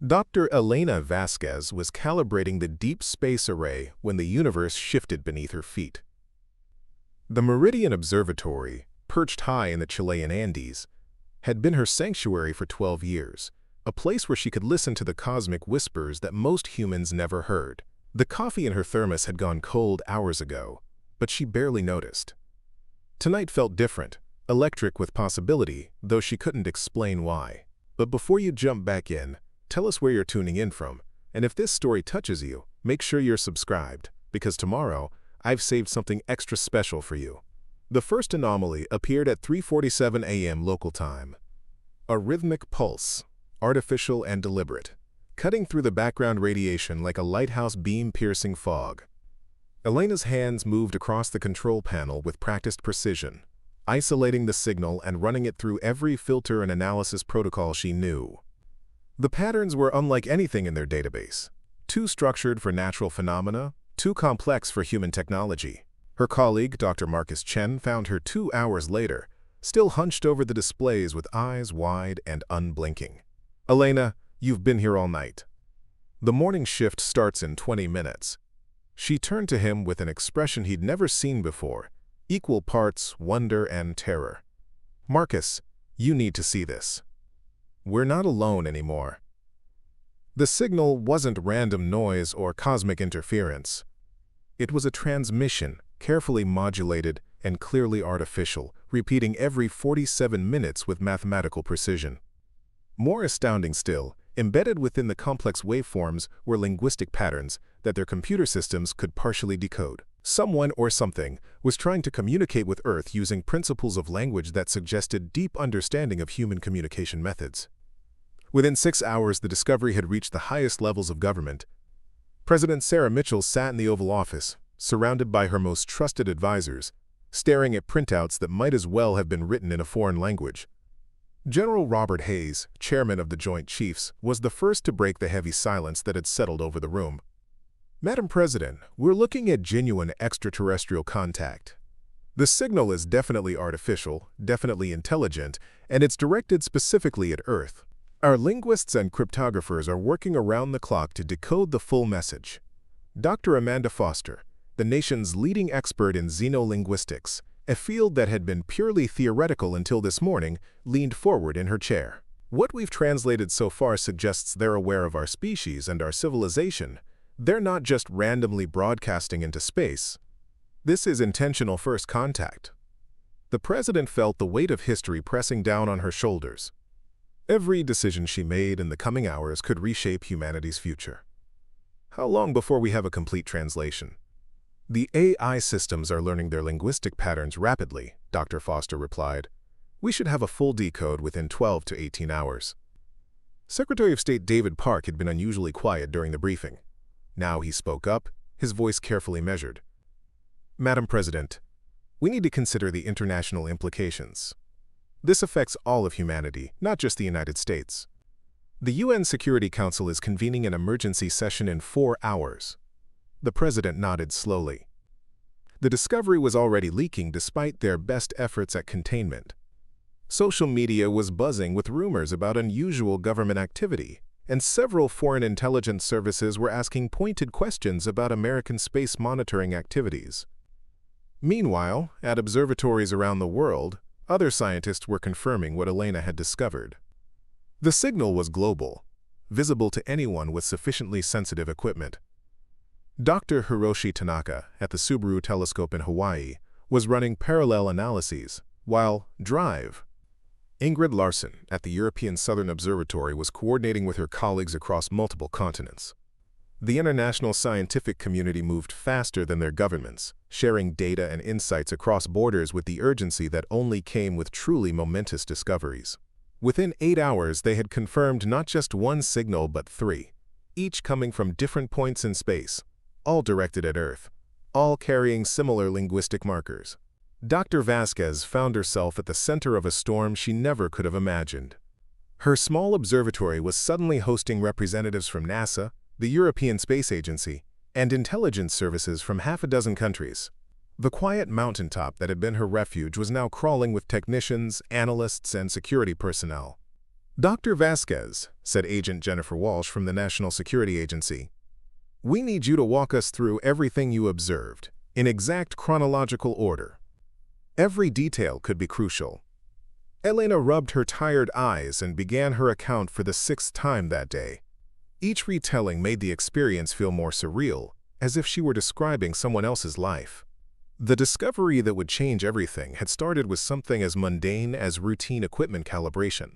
Dr. Elena Vasquez was calibrating the deep space array when the universe shifted beneath her feet. The Meridian Observatory, perched high in the Chilean Andes, had been her sanctuary for 12 years, a place where she could listen to the cosmic whispers that most humans never heard. The coffee in her thermos had gone cold hours ago, but she barely noticed. Tonight felt different, electric with possibility, though she couldn't explain why. But before you jump back in, tell us where you're tuning in from, and if this story touches you, make sure you're subscribed, because tomorrow, I've saved something extra special for you. The first anomaly appeared at 3:47 a.m. local time. A rhythmic pulse, artificial and deliberate, cutting through the background radiation like a lighthouse beam-piercing fog. Elena's hands moved across the control panel with practiced precision, isolating the signal and running it through every filter and analysis protocol she knew. The patterns were unlike anything in their database, too structured for natural phenomena, too complex for human technology. Her colleague, Dr. Chen, found her 2 hours later, still hunched over the displays with eyes wide and unblinking. "Elena, you've been here all night. The morning shift starts in 20 minutes. She turned to him with an expression he'd never seen before, equal parts wonder and terror. "Marcus, you need to see this. We're not alone anymore." The signal wasn't random noise or cosmic interference. It was a transmission, carefully modulated and clearly artificial, repeating every 47 minutes with mathematical precision. More astounding still, embedded within the complex waveforms were linguistic patterns that their computer systems could partially decode. Someone or something was trying to communicate with Earth using principles of language that suggested deep understanding of human communication methods. Within 6 hours, the discovery had reached the highest levels of government. President Sarah Mitchell sat in the Oval Office, surrounded by her most trusted advisors, staring at printouts that might as well have been written in a foreign language. General Robert Hayes, chairman of the Joint Chiefs, was the first to break the heavy silence that had settled over the room. "Madam President, we're looking at genuine extraterrestrial contact. The signal is definitely artificial, definitely intelligent, and it's directed specifically at Earth. Our linguists and cryptographers are working around the clock to decode the full message." Dr. Amanda Foster, the nation's leading expert in xenolinguistics, a field that had been purely theoretical until this morning, leaned forward in her chair. "What we've translated so far suggests they're aware of our species and our civilization. They're not just randomly broadcasting into space. This is intentional first contact." The president felt the weight of history pressing down on her shoulders. Every decision she made in the coming hours could reshape humanity's future. "How long before we have a complete translation?" "The AI systems are learning their linguistic patterns rapidly," Dr. Foster replied. "We should have a full decode within 12 to 18 hours." Secretary of State David Park had been unusually quiet during the briefing. Now he spoke up, his voice carefully measured. "Madam President, we need to consider the international implications. This affects all of humanity, not just the United States. The UN Security Council is convening an emergency session in 4 hours. The president nodded slowly. The discovery was already leaking despite their best efforts at containment. Social media was buzzing with rumors about unusual government activity, and several foreign intelligence services were asking pointed questions about American space monitoring activities. Meanwhile, at observatories around the world, other scientists were confirming what Elena had discovered. The signal was global, visible to anyone with sufficiently sensitive equipment. Dr. Hiroshi Tanaka, at the Subaru telescope in Hawaii, was running parallel analyses, while Drive, Ingrid Larson, at the European Southern Observatory, was coordinating with her colleagues across multiple continents. The international scientific community moved faster than their governments, sharing data and insights across borders with the urgency that only came with truly momentous discoveries. Within 8 hours, they had confirmed not just one signal but 3, each coming from different points in space, all directed at Earth, all carrying similar linguistic markers. Dr. Vasquez found herself at the center of a storm she never could have imagined. Her small observatory was suddenly hosting representatives from NASA, the European Space Agency, and intelligence services from half a dozen countries. The quiet mountaintop that had been her refuge was now crawling with technicians, analysts, and security personnel. "Dr. Vasquez," said Agent Jennifer Walsh from the National Security Agency, "we need you to walk us through everything you observed, in exact chronological order. Every detail could be crucial." Elena rubbed her tired eyes and began her account for the 6th time that day. Each retelling made the experience feel more surreal, as if she were describing someone else's life. The discovery that would change everything had started with something as mundane as routine equipment calibration.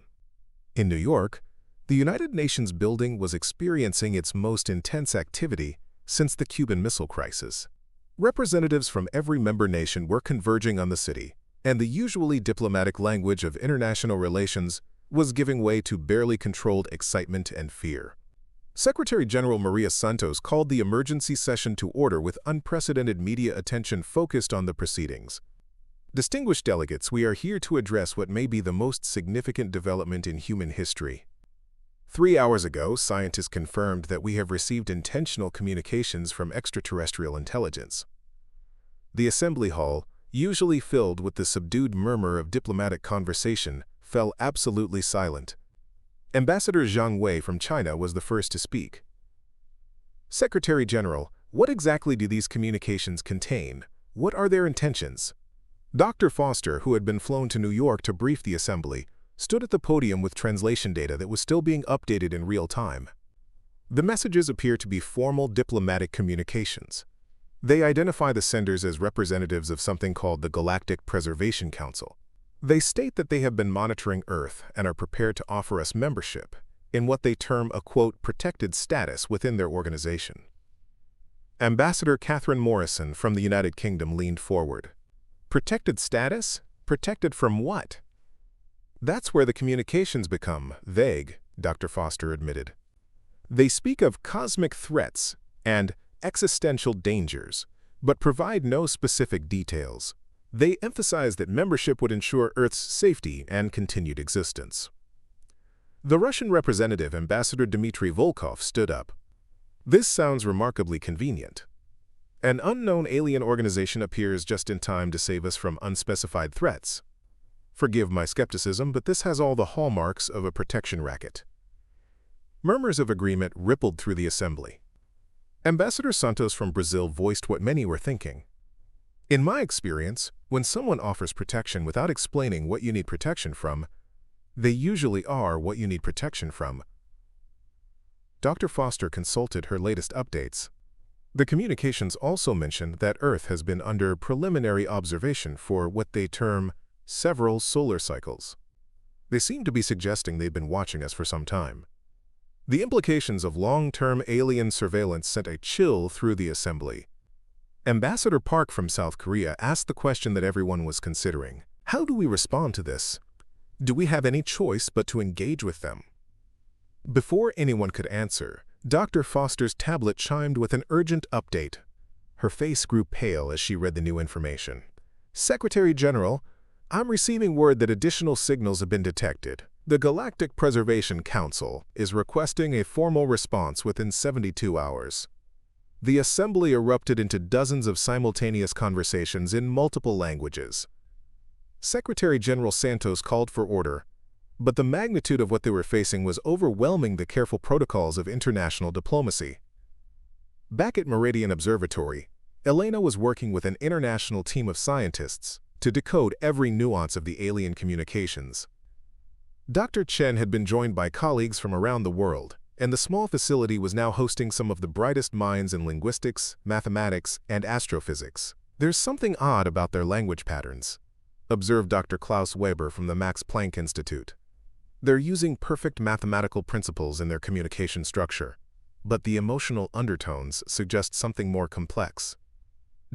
In New York, the United Nations building was experiencing its most intense activity since the Cuban Missile Crisis. Representatives from every member nation were converging on the city, and the usually diplomatic language of international relations was giving way to barely controlled excitement and fear. Secretary General Maria Santos called the emergency session to order with unprecedented media attention focused on the proceedings. "Distinguished delegates, we are here to address what may be the most significant development in human history. 3 hours ago, scientists confirmed that we have received intentional communications from extraterrestrial intelligence." The assembly hall, usually filled with the subdued murmur of diplomatic conversation, fell absolutely silent. Ambassador Zhang Wei from China was the first to speak. "Secretary General, what exactly do these communications contain? What are their intentions?" Dr. Foster, who had been flown to New York to brief the assembly, stood at the podium with translation data that was still being updated in real time. The messages appear to be formal diplomatic communications. They identify the senders as representatives of something called the Galactic Preservation Council. They state that they have been monitoring Earth and are prepared to offer us membership in what they term a, quote, protected status within their organization. Ambassador Catherine Morrison from the United Kingdom leaned forward. "Protected status? Protected from what?" "That's where the communications become vague," Dr. Foster admitted. "They speak of cosmic threats and existential dangers, but provide no specific details. They emphasize that membership would ensure Earth's safety and continued existence." The Russian representative, Ambassador Dmitry Volkov, stood up. "This sounds remarkably convenient. An unknown alien organization appears just in time to save us from unspecified threats. Forgive my skepticism, but this has all the hallmarks of a protection racket." Murmurs of agreement rippled through the assembly. Ambassador Santos from Brazil voiced what many were thinking. "In my experience, when someone offers protection without explaining what you need protection from, they usually are what you need protection from." Dr. Foster consulted her latest updates. The communications also mentioned that Earth has been under preliminary observation for what they term several solar cycles. They seem to be suggesting they've been watching us for some time. The implications of long-term alien surveillance sent a chill through the assembly. Ambassador Park from South Korea asked the question that everyone was considering. How do we respond to this? Do we have any choice but to engage with them? Before anyone could answer, Dr. Foster's tablet chimed with an urgent update. Her face grew pale as she read the new information. "Secretary General, I'm receiving word that additional signals have been detected. The Galactic Preservation Council is requesting a formal response within 72 hours. The assembly erupted into dozens of simultaneous conversations in multiple languages. Secretary General Santos called for order, but the magnitude of what they were facing was overwhelming the careful protocols of international diplomacy. Back at Meridian Observatory, Elena was working with an international team of scientists to decode every nuance of the alien communications. Dr. Chen had been joined by colleagues from around the world, and the small facility was now hosting some of the brightest minds in linguistics, mathematics, and astrophysics. "There's something odd about their language patterns," observed Dr. Klaus Weber from the Max Planck Institute. "They're using perfect mathematical principles in their communication structure, but the emotional undertones suggest something more complex."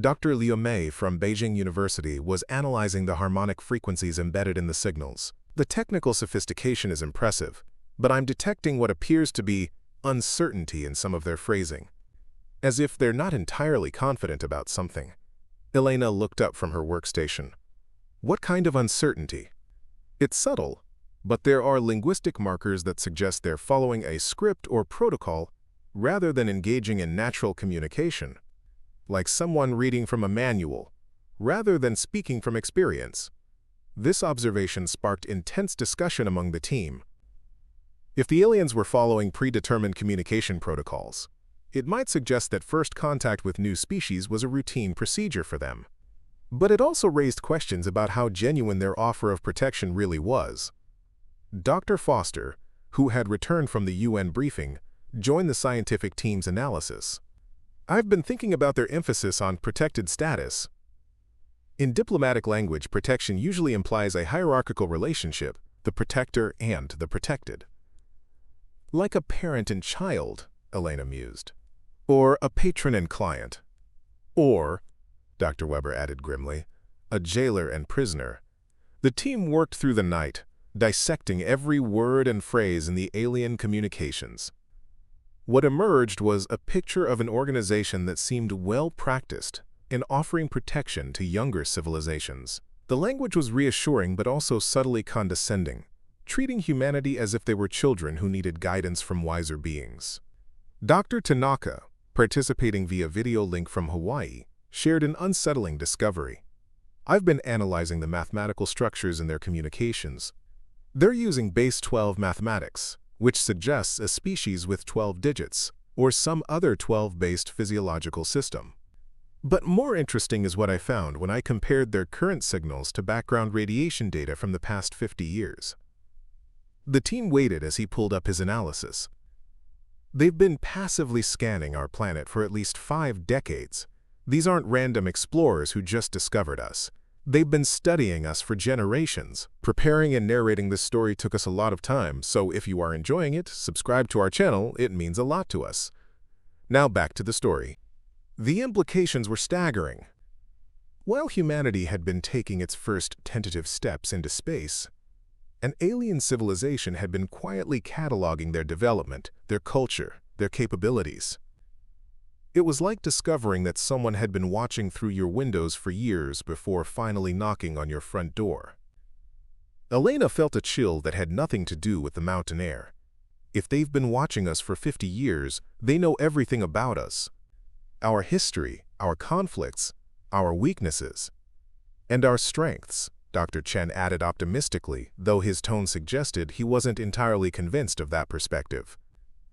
Dr. Liu Mei from Beijing University was analyzing the harmonic frequencies embedded in the signals. "The technical sophistication is impressive, but I'm detecting what appears to be uncertainty in some of their phrasing, as if they're not entirely confident about something." Elena looked up from her workstation. "What kind of uncertainty?" "It's subtle, but there are linguistic markers that suggest they're following a script or protocol rather than engaging in natural communication, like someone reading from a manual, rather than speaking from experience." This observation sparked intense discussion among the team. If the aliens were following predetermined communication protocols, it might suggest that first contact with new species was a routine procedure for them. But it also raised questions about how genuine their offer of protection really was. Dr. Foster, who had returned from the UN briefing, joined the scientific team's analysis. "I've been thinking about their emphasis on protected status. In diplomatic language, protection usually implies a hierarchical relationship, the protector and the protected. Like a parent and child," Elena mused. "Or a patron and client. Or," Dr. Weber added grimly, "a jailer and prisoner." The team worked through the night, dissecting every word and phrase in the alien communications. What emerged was a picture of an organization that seemed well-practiced in offering protection to younger civilizations. The language was reassuring but also subtly condescending, treating humanity as if they were children who needed guidance from wiser beings. Dr. Tanaka, participating via video link from Hawaii, shared an unsettling discovery. "I've been analyzing the mathematical structures in their communications. They're using base 12 mathematics, which suggests a species with 12 digits, or some other 12-based physiological system. But more interesting is what I found when I compared their current signals to background radiation data from the past 50 years. The team waited as he pulled up his analysis. "They've been passively scanning our planet for at least 5 decades. These aren't random explorers who just discovered us. They've been studying us for generations. Preparing and narrating this story took us a lot of time, so if you are enjoying it, subscribe to our channel, it means a lot to us." Now back to the story. The implications were staggering. While humanity had been taking its first tentative steps into space, an alien civilization had been quietly cataloging their development, their culture, their capabilities. It was like discovering that someone had been watching through your windows for years before finally knocking on your front door. Elena felt a chill that had nothing to do with the mountain air. If they've been watching us for 50 years, they know everything about us. Our history, our conflicts, our weaknesses, and our strengths, Dr. Chen added optimistically, though his tone suggested he wasn't entirely convinced of that perspective.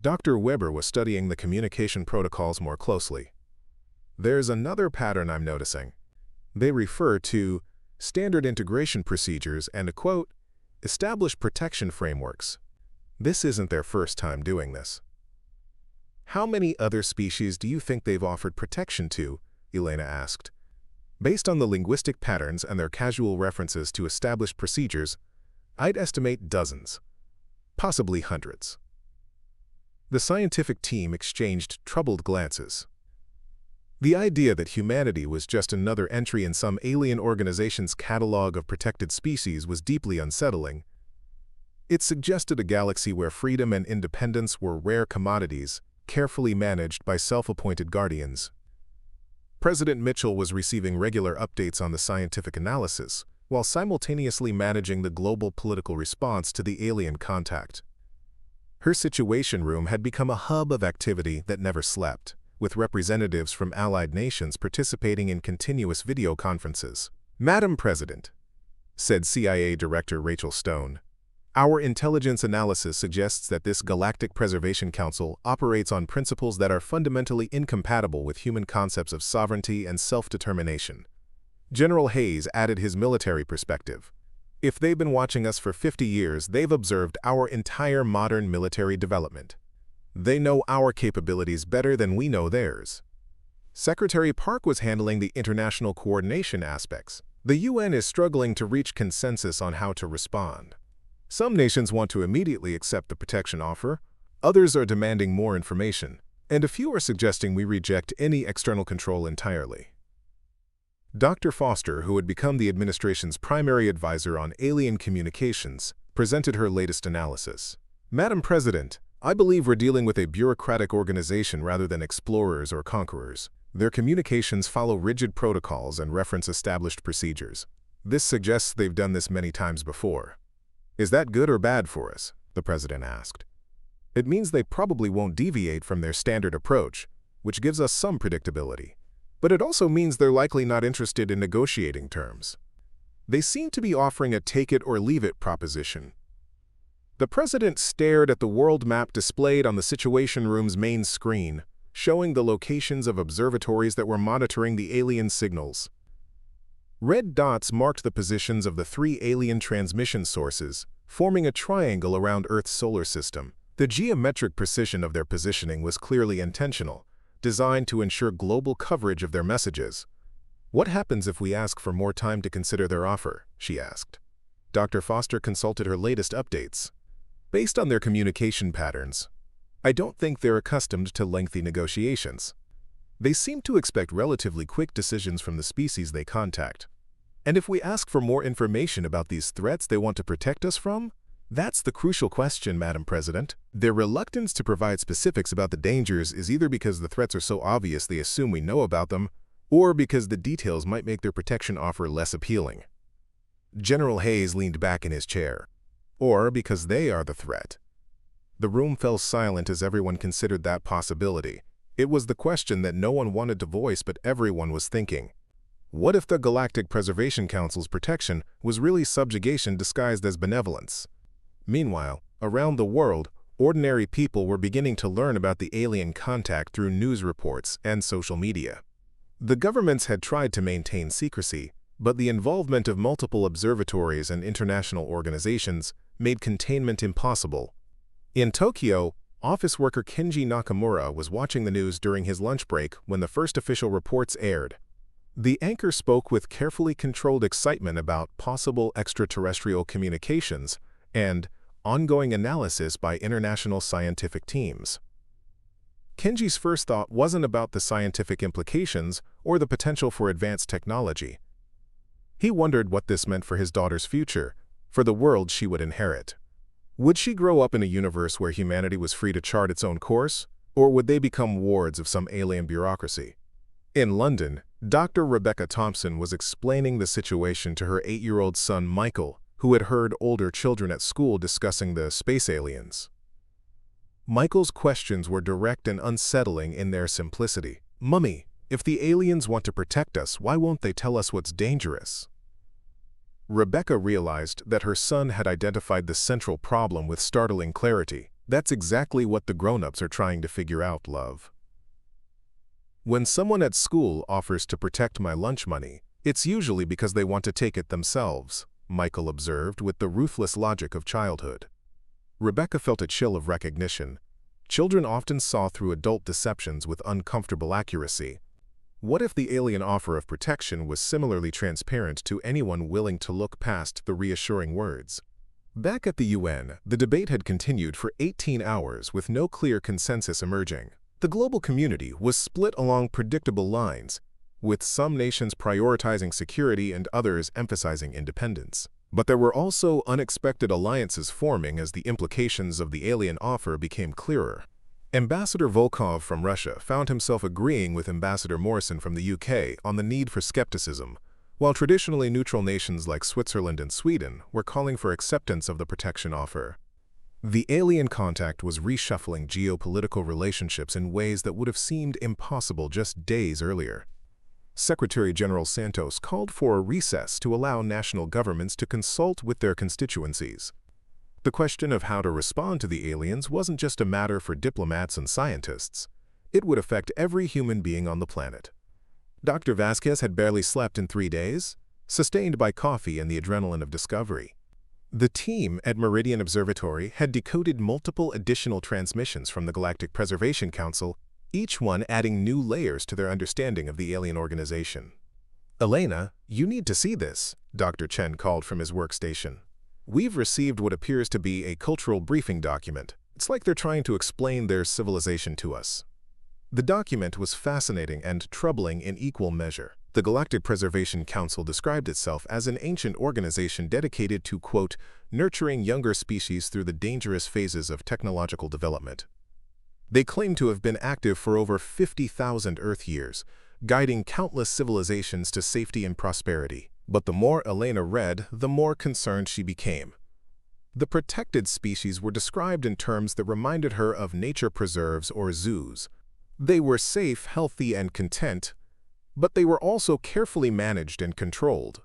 Dr. Weber was studying the communication protocols more closely. "There's another pattern I'm noticing. They refer to standard integration procedures and, quote, established protection frameworks. This isn't their first time doing this." "How many other species do you think they've offered protection to?" Elena asked. "Based on the linguistic patterns and their casual references to established procedures, I'd estimate dozens, possibly hundreds." The scientific team exchanged troubled glances. The idea that humanity was just another entry in some alien organization's catalog of protected species was deeply unsettling. It suggested a galaxy where freedom and independence were rare commodities, carefully managed by self-appointed guardians. President Mitchell was receiving regular updates on the scientific analysis, while simultaneously managing the global political response to the alien contact. Her Situation Room had become a hub of activity that never slept, with representatives from allied nations participating in continuous video conferences. "Madam President," said CIA Director Rachel Stone, "our intelligence analysis suggests that this Galactic Preservation Council operates on principles that are fundamentally incompatible with human concepts of sovereignty and self-determination." General Hayes added his military perspective. "If they've been watching us for 50 years, they've observed our entire modern military development. They know our capabilities better than we know theirs." Secretary Park was handling the international coordination aspects. "The UN is struggling to reach consensus on how to respond. Some nations want to immediately accept the protection offer, others are demanding more information, and a few are suggesting we reject any external control entirely." Dr. Foster, who had become the administration's primary advisor on alien communications, presented her latest analysis. "Madam President, I believe we're dealing with a bureaucratic organization rather than explorers or conquerors. Their communications follow rigid protocols and reference established procedures. This suggests they've done this many times before." "Is that good or bad for us?" the president asked. "It means they probably won't deviate from their standard approach, which gives us some predictability. But it also means they're likely not interested in negotiating terms. They seem to be offering a take-it-or-leave-it proposition." The president stared at the world map displayed on the Situation Room's main screen, showing the locations of observatories that were monitoring the alien signals. Red dots marked the positions of the 3 alien transmission sources, forming a triangle around Earth's solar system. The geometric precision of their positioning was clearly intentional, designed to ensure global coverage of their messages. "What happens if we ask for more time to consider their offer?" she asked. Dr. Foster consulted her latest updates. "Based on their communication patterns, I don't think they're accustomed to lengthy negotiations. They seem to expect relatively quick decisions from the species they contact. And if we ask for more information about these threats they want to protect us from? That's the crucial question, Madam President. Their reluctance to provide specifics about the dangers is either because the threats are so obvious they assume we know about them, or because the details might make their protection offer less appealing." General Hayes leaned back in his chair. "Or because they are the threat." The room fell silent as everyone considered that possibility. It was the question that no one wanted to voice, but everyone was thinking. What if the Galactic Preservation Council's protection was really subjugation disguised as benevolence? Meanwhile, around the world, ordinary people were beginning to learn about the alien contact through news reports and social media. The governments had tried to maintain secrecy, but the involvement of multiple observatories and international organizations made containment impossible. In Tokyo, office worker Kenji Nakamura was watching the news during his lunch break when the first official reports aired. The anchor spoke with carefully controlled excitement about possible extraterrestrial communications and ongoing analysis by international scientific teams. Kenji's first thought wasn't about the scientific implications or the potential for advanced technology. He wondered what this meant for his daughter's future, for the world she would inherit. Would she grow up in a universe where humanity was free to chart its own course, or would they become wards of some alien bureaucracy? In London, Dr. Rebecca Thompson was explaining the situation to her 8-year-old son Michael, who had heard older children at school discussing the space aliens. Michael's questions were direct and unsettling in their simplicity. "Mummy, if the aliens want to protect us, why won't they tell us what's dangerous?" Rebecca realized that her son had identified the central problem with startling clarity. "That's exactly what the grown-ups are trying to figure out, love. When someone at school offers to protect my lunch money, it's usually because they want to take it themselves," Michael observed with the ruthless logic of childhood. Rebecca felt a chill of recognition. Children often saw through adult deceptions with uncomfortable accuracy. What if the alien offer of protection was similarly transparent to anyone willing to look past the reassuring words? Back at the UN, the debate had continued for 18 hours with no clear consensus emerging. The global community was split along predictable lines, with some nations prioritizing security and others emphasizing independence. But there were also unexpected alliances forming as the implications of the alien offer became clearer. Ambassador Volkov from Russia found himself agreeing with Ambassador Morrison from the UK on the need for skepticism, while traditionally neutral nations like Switzerland and Sweden were calling for acceptance of the protection offer. The alien contact was reshuffling geopolitical relationships in ways that would have seemed impossible just days earlier. Secretary General Santos called for a recess to allow national governments to consult with their constituencies. The question of how to respond to the aliens wasn't just a matter for diplomats and scientists. It would affect every human being on the planet. Dr. Vasquez had barely slept in 3 days, sustained by coffee and the adrenaline of discovery. The team at Meridian Observatory had decoded multiple additional transmissions from the Galactic Preservation Council, each one adding new layers to their understanding of the alien organization. "Elena, you need to see this," Dr. Chen called from his workstation. "We've received what appears to be a cultural briefing document. It's like they're trying to explain their civilization to us." The document was fascinating and troubling in equal measure. The Galactic Preservation Council described itself as an ancient organization dedicated to, quote, "nurturing younger species through the dangerous phases of technological development." They claim to have been active for over 50,000 Earth years, guiding countless civilizations to safety and prosperity. But the more Elena read, the more concerned she became. The protected species were described in terms that reminded her of nature preserves or zoos. They were safe, healthy, and content, but they were also carefully managed and controlled.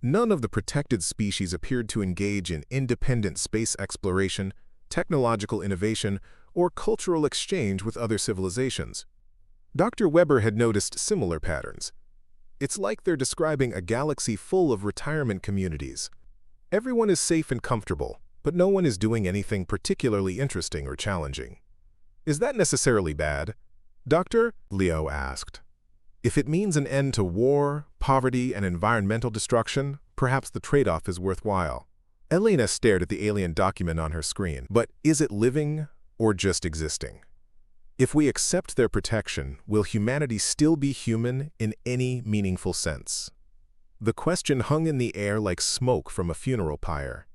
None of the protected species appeared to engage in independent space exploration, technological innovation, or cultural exchange with other civilizations. Dr. Weber had noticed similar patterns. It's like they're describing a galaxy full of retirement communities. Everyone is safe and comfortable, but no one is doing anything particularly interesting or challenging. Is that necessarily bad? Doctor, Leo asked. If it means an end to war, poverty, and environmental destruction, perhaps the trade-off is worthwhile. Elena stared at the alien document on her screen. But is it living or just existing? If we accept their protection, will humanity still be human in any meaningful sense? The question hung in the air like smoke from a funeral pyre.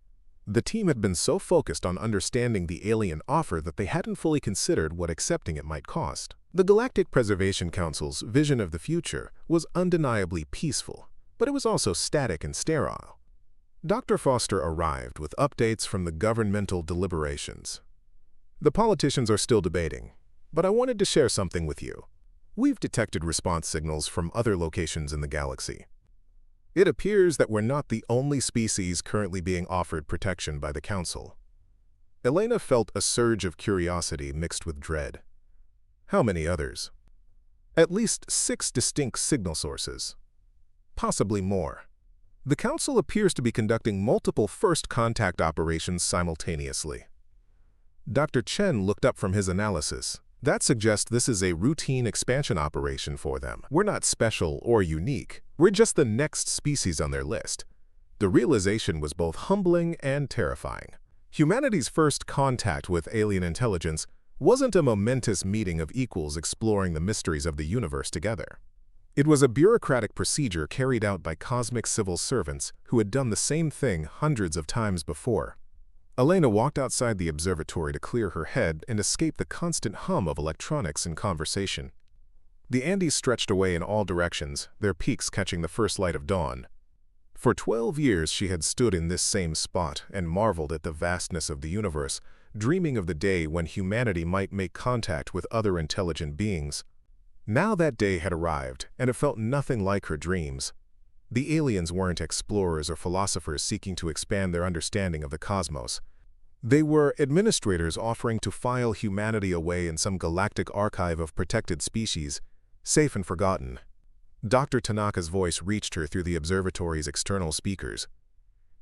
The team had been so focused on understanding the alien offer that they hadn't fully considered what accepting it might cost. The Galactic Preservation Council's vision of the future was undeniably peaceful, but it was also static and sterile. Dr. Foster arrived with updates from the governmental deliberations. The politicians are still debating, but I wanted to share something with you. We've detected response signals from other locations in the galaxy. It appears that we're not the only species currently being offered protection by the Council. Elena felt a surge of curiosity mixed with dread. How many others? At least 6 distinct signal sources. Possibly more. The Council appears to be conducting multiple first contact operations simultaneously. Dr. Chen looked up from his analysis. That suggests this is a routine expansion operation for them. We're not special or unique. We're just the next species on their list. The realization was both humbling and terrifying. Humanity's first contact with alien intelligence wasn't a momentous meeting of equals exploring the mysteries of the universe together. It was a bureaucratic procedure carried out by cosmic civil servants who had done the same thing hundreds of times before. Elena walked outside the observatory to clear her head and escape the constant hum of electronics and conversation. The Andes stretched away in all directions, their peaks catching the first light of dawn. For 12 years she had stood in this same spot and marveled at the vastness of the universe, dreaming of the day when humanity might make contact with other intelligent beings. Now that day had arrived, and it felt nothing like her dreams. The aliens weren't explorers or philosophers seeking to expand their understanding of the cosmos. They were administrators offering to file humanity away in some galactic archive of protected species, safe and forgotten. Dr. Tanaka's voice reached her through the observatory's external speakers.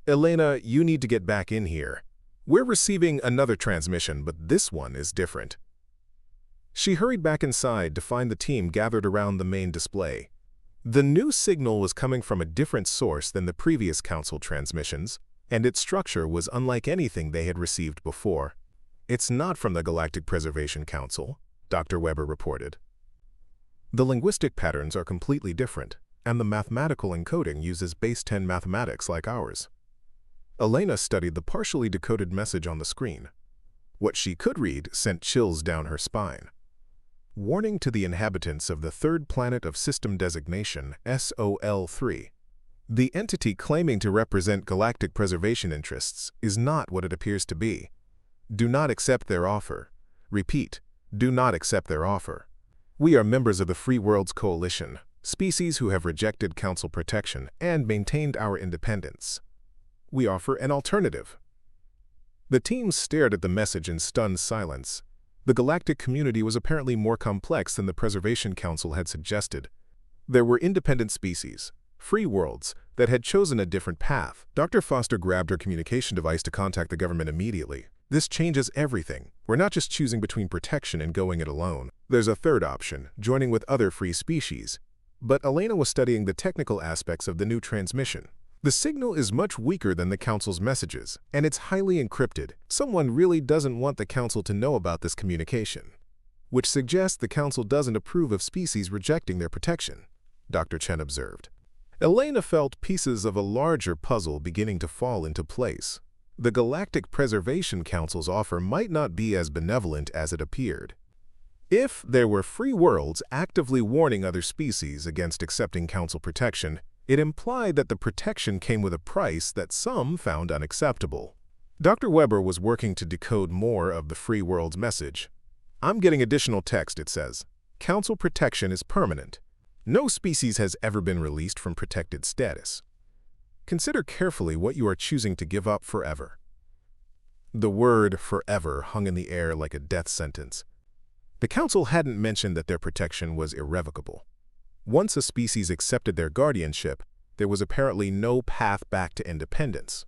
Elena, you need to get back in here. We're receiving another transmission, but this one is different. She hurried back inside to find the team gathered around the main display. The new signal was coming from a different source than the previous Council transmissions, and its structure was unlike anything they had received before. It's not from the Galactic Preservation Council, Dr. Weber reported. The linguistic patterns are completely different, and the mathematical encoding uses base 10 mathematics like ours. Elena studied the partially decoded message on the screen. What she could read sent chills down her spine. Warning to the inhabitants of the third planet of system designation, SOL3. The entity claiming to represent galactic preservation interests is not what it appears to be. Do not accept their offer. Repeat, do not accept their offer. We are members of the Free Worlds Coalition, species who have rejected Council protection and maintained our independence. We offer an alternative. The team stared at the message in stunned silence. The galactic community was apparently more complex than the Preservation Council had suggested. There were independent species, free worlds, that had chosen a different path. Dr. Foster grabbed her communication device to contact the government immediately. This changes everything. We're not just choosing between protection and going it alone. There's a third option, joining with other free species. But Elena was studying the technical aspects of the new transmission. The signal is much weaker than the Council's messages, and it's highly encrypted. Someone really doesn't want the Council to know about this communication, which suggests the Council doesn't approve of species rejecting their protection, Dr. Chen observed. Elena felt pieces of a larger puzzle beginning to fall into place. The Galactic Preservation Council's offer might not be as benevolent as it appeared. If there were free worlds actively warning other species against accepting Council protection, it implied that the protection came with a price that some found unacceptable. Dr. Weber was working to decode more of the free world's message. I'm getting additional text, it says. Council protection is permanent. No species has ever been released from protected status. Consider carefully what you are choosing to give up forever. The word forever hung in the air like a death sentence. The Council hadn't mentioned that their protection was irrevocable. Once a species accepted their guardianship, there was apparently no path back to independence.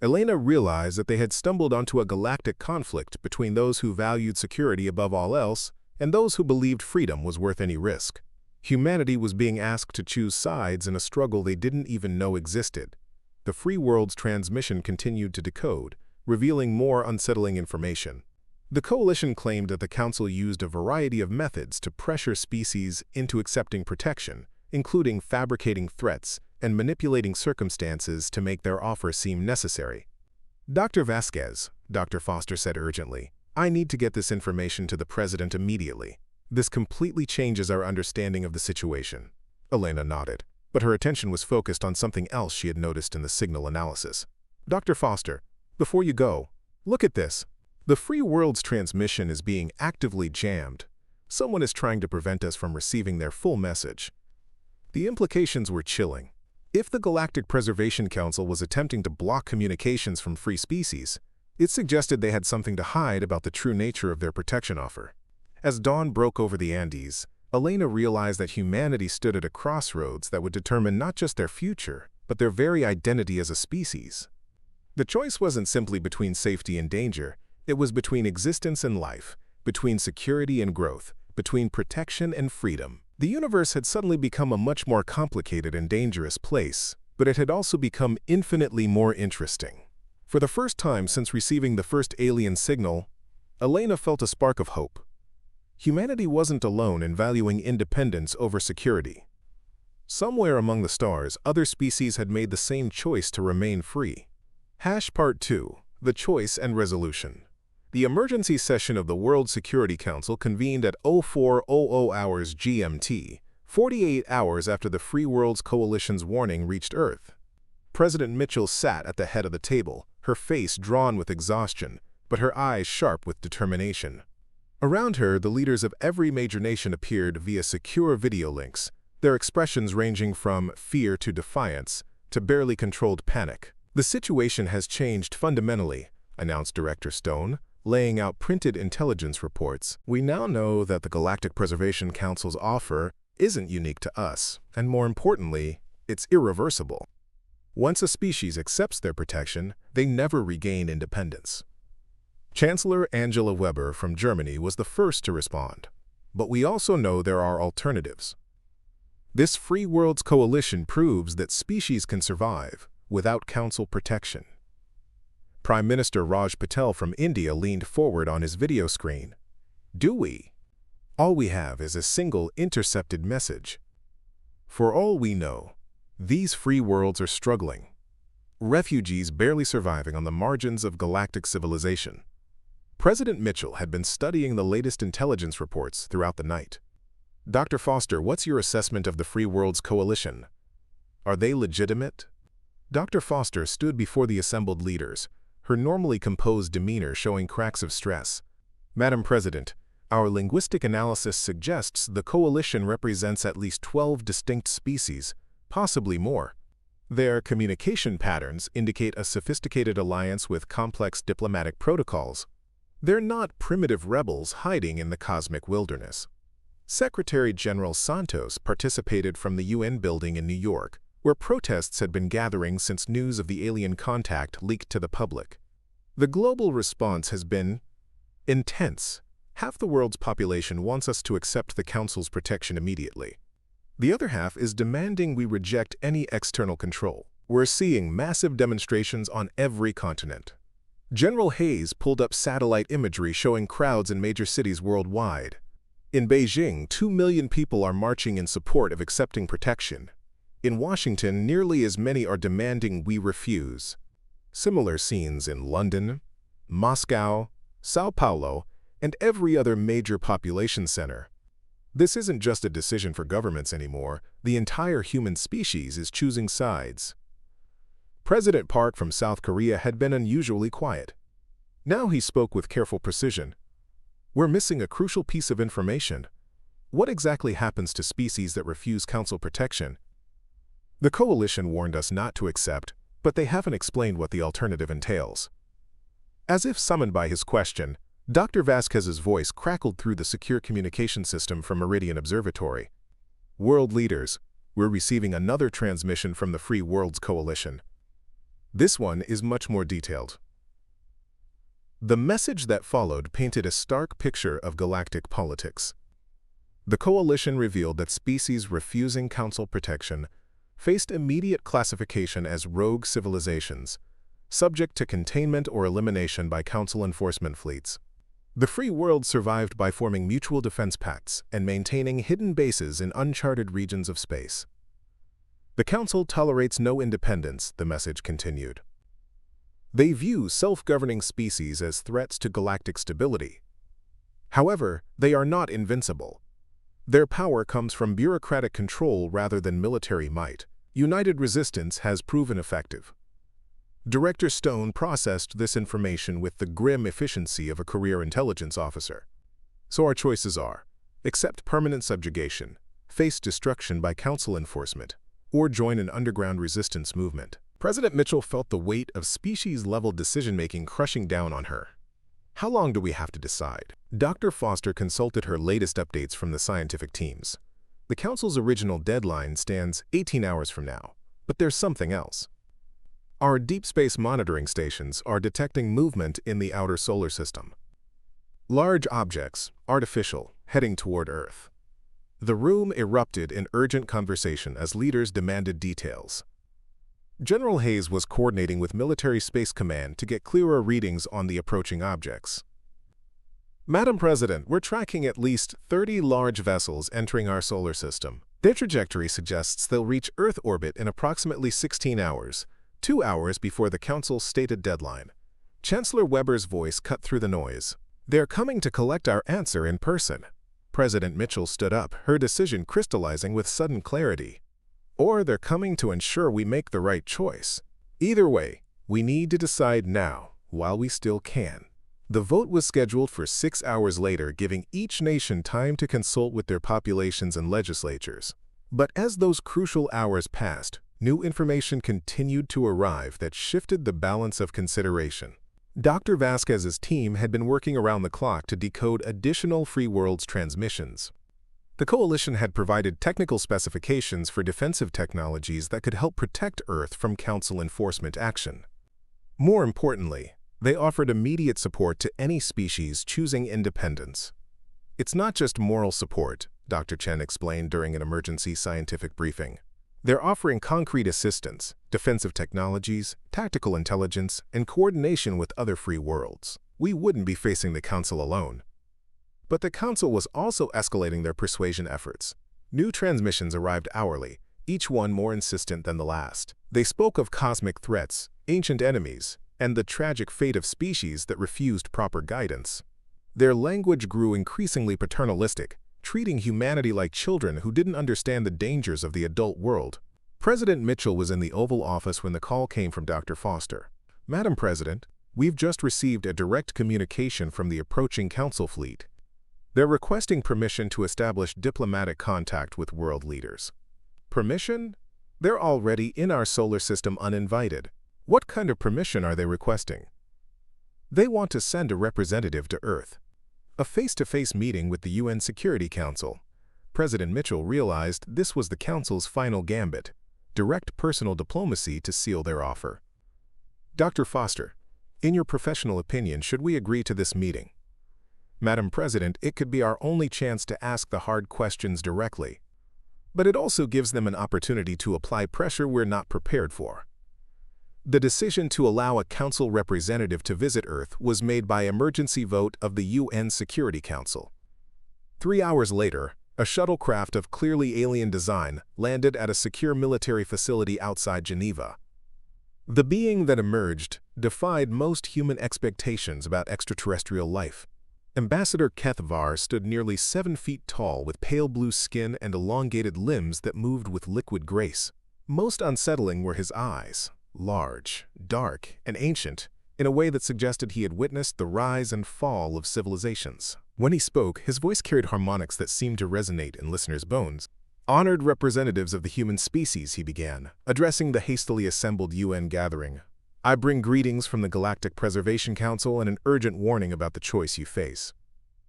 Elena realized that they had stumbled onto a galactic conflict between those who valued security above all else and those who believed freedom was worth any risk. Humanity was being asked to choose sides in a struggle they didn't even know existed. The free world's transmission continued to decode, revealing more unsettling information. The Coalition claimed that the Council used a variety of methods to pressure species into accepting protection, including fabricating threats and manipulating circumstances to make their offer seem necessary. "Dr. Vasquez," Dr. Foster said urgently, "I need to get this information to the President immediately. This completely changes our understanding of the situation." Elena nodded, but her attention was focused on something else she had noticed in the signal analysis. "Dr. Foster, before you go, look at this. The free world's transmission is being actively jammed. Someone is trying to prevent us from receiving their full message." The implications were chilling. If the Galactic Preservation Council was attempting to block communications from free species, it suggested they had something to hide about the true nature of their protection offer. As dawn broke over the Andes, Elena realized that humanity stood at a crossroads that would determine not just their future, but their very identity as a species. The choice wasn't simply between safety and danger, it was between existence and life, between security and growth, between protection and freedom. The universe had suddenly become a much more complicated and dangerous place, but it had also become infinitely more interesting. For the first time since receiving the first alien signal, Elena felt a spark of hope. Humanity wasn't alone in valuing independence over security. Somewhere among the stars, other species had made the same choice to remain free. Part 2: The Choice and Resolution. The emergency session of the World Security Council convened at 04:00 hours GMT, 48 hours after the Free World's Coalition's warning reached Earth. President Mitchell sat at the head of the table, her face drawn with exhaustion, but her eyes sharp with determination. Around her, the leaders of every major nation appeared via secure video links, their expressions ranging from fear to defiance to barely controlled panic. "The situation has changed fundamentally," announced Director Stone, laying out printed intelligence reports. "We now know that the Galactic Preservation Council's offer isn't unique to us, and more importantly, it's irreversible. Once a species accepts their protection, they never regain independence." Chancellor Angela Weber from Germany was the first to respond. "But we also know there are alternatives. This Free World's Coalition proves that species can survive without Council protection." Prime Minister Raj Patel from India leaned forward on his video screen. "Do we? All we have is a single intercepted message. For all we know, these free worlds are struggling. Refugees barely surviving on the margins of galactic civilization." President Mitchell had been studying the latest intelligence reports throughout the night. "Dr. Foster, what's your assessment of the Free World's Coalition? Are they legitimate?" Dr. Foster stood before the assembled leaders, her normally composed demeanor showing cracks of stress. "Madam President, our linguistic analysis suggests the coalition represents at least 12 distinct species, possibly more. Their communication patterns indicate a sophisticated alliance with complex diplomatic protocols. They're not primitive rebels hiding in the cosmic wilderness." Secretary General Santos participated from the UN building in New York, where protests had been gathering since news of the alien contact leaked to the public. "The global response has been intense. Half the world's population wants us to accept the Council's protection immediately. The other half is demanding we reject any external control. We're seeing massive demonstrations on every continent." General Hayes pulled up satellite imagery showing crowds in major cities worldwide. In Beijing, 2 million people are marching in support of accepting protection. In Washington, nearly as many are demanding we refuse. Similar scenes in London, Moscow, Sao Paulo, and every other major population center. This isn't just a decision for governments anymore. The entire human species is choosing sides. President Park from South Korea had been unusually quiet. Now he spoke with careful precision. "We're missing a crucial piece of information. What exactly happens to species that refuse Council protection? The Coalition warned us not to accept, but they haven't explained what the alternative entails. As if summoned by his question, Dr. Vasquez's voice crackled through the secure communication system from Meridian Observatory. World leaders, we're receiving another transmission from the Free Worlds Coalition. This one is much more detailed. The message that followed painted a stark picture of galactic politics. The coalition revealed that species refusing Council protection faced immediate classification as rogue civilizations, subject to containment or elimination by Council enforcement fleets. The free world survived by forming mutual defense pacts and maintaining hidden bases in uncharted regions of space. The Council tolerates no independence, the message continued. They view self-governing species as threats to galactic stability. However, they are not invincible. Their power comes from bureaucratic control rather than military might. United resistance has proven effective. Director Stone processed this information with the grim efficiency of a career intelligence officer. So our choices are: accept permanent subjugation, face destruction by Council enforcement, or join an underground resistance movement. President Mitchell felt the weight of species-level decision-making crushing down on her. How long do we have to decide? Dr. Foster consulted her latest updates from the scientific teams. The Council's original deadline stands 18 hours from now, but there's something else. Our deep space monitoring stations are detecting movement in the outer solar system. Large objects, artificial, heading toward Earth. The room erupted in urgent conversation as leaders demanded details. General Hayes was coordinating with Military Space Command to get clearer readings on the approaching objects. Madam President, we're tracking at least 30 large vessels entering our solar system. Their trajectory suggests they'll reach Earth orbit in approximately 16 hours, 2 hours before the Council's stated deadline. Chancellor Weber's voice cut through the noise. They're coming to collect our answer in person. President Mitchell stood up, her decision crystallizing with sudden clarity. Or they're coming to ensure we make the right choice. Either way, we need to decide now, while we still can. The vote was scheduled for 6 hours later, giving each nation time to consult with their populations and legislatures. But as those crucial hours passed, new information continued to arrive that shifted the balance of consideration. Dr. Vasquez's team had been working around the clock to decode additional Free Worlds transmissions. The Coalition had provided technical specifications for defensive technologies that could help protect Earth from Council enforcement action. More importantly, they offered immediate support to any species choosing independence. It's not just moral support, Dr. Chen explained during an emergency scientific briefing. They're offering concrete assistance, defensive technologies, tactical intelligence, and coordination with other free worlds. We wouldn't be facing the Council alone. But the Council was also escalating their persuasion efforts. New transmissions arrived hourly, each one more insistent than the last. They spoke of cosmic threats, ancient enemies, and the tragic fate of species that refused proper guidance. Their language grew increasingly paternalistic, treating humanity like children who didn't understand the dangers of the adult world. President Mitchell was in the Oval Office when the call came from Dr. Foster. Madam President, we've just received a direct communication from the approaching Council fleet. They're requesting permission to establish diplomatic contact with world leaders. Permission? They're already in our solar system uninvited. What kind of permission are they requesting? They want to send a representative to Earth. A face-to-face meeting with the UN Security Council. President Mitchell realized this was the Council's final gambit, direct personal diplomacy to seal their offer. Dr. Foster, in your professional opinion, should we agree to this meeting? Madam President, it could be our only chance to ask the hard questions directly. But it also gives them an opportunity to apply pressure we're not prepared for. The decision to allow a Council representative to visit Earth was made by emergency vote of the UN Security Council. 3 hours later, a shuttlecraft of clearly alien design landed at a secure military facility outside Geneva. The being that emerged defied most human expectations about extraterrestrial life. Ambassador Kethvar stood nearly 7 feet tall with pale blue skin and elongated limbs that moved with liquid grace. Most unsettling were his eyes, large, dark, and ancient, in a way that suggested he had witnessed the rise and fall of civilizations. When he spoke, his voice carried harmonics that seemed to resonate in listeners' bones. Honored representatives of the human species, he began, addressing the hastily assembled UN gathering. I bring greetings from the Galactic Preservation Council and an urgent warning about the choice you face.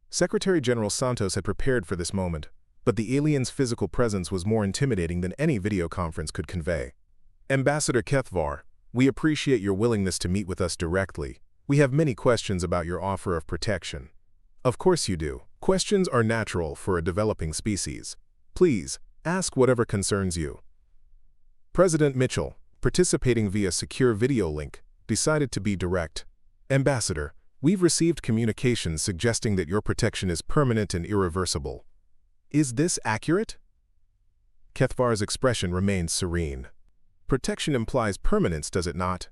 Secretary General Santos had prepared for this moment, but the alien's physical presence was more intimidating than any video conference could convey. Ambassador Kethvar, we appreciate your willingness to meet with us directly. We have many questions about your offer of protection. Of course you do. Questions are natural for a developing species. Please, ask whatever concerns you. President Mitchell, participating via secure video link, decided to be direct. Ambassador, we've received communications suggesting that your protection is permanent and irreversible. Is this accurate? Kethvar's expression remained serene. Protection implies permanence, does it not?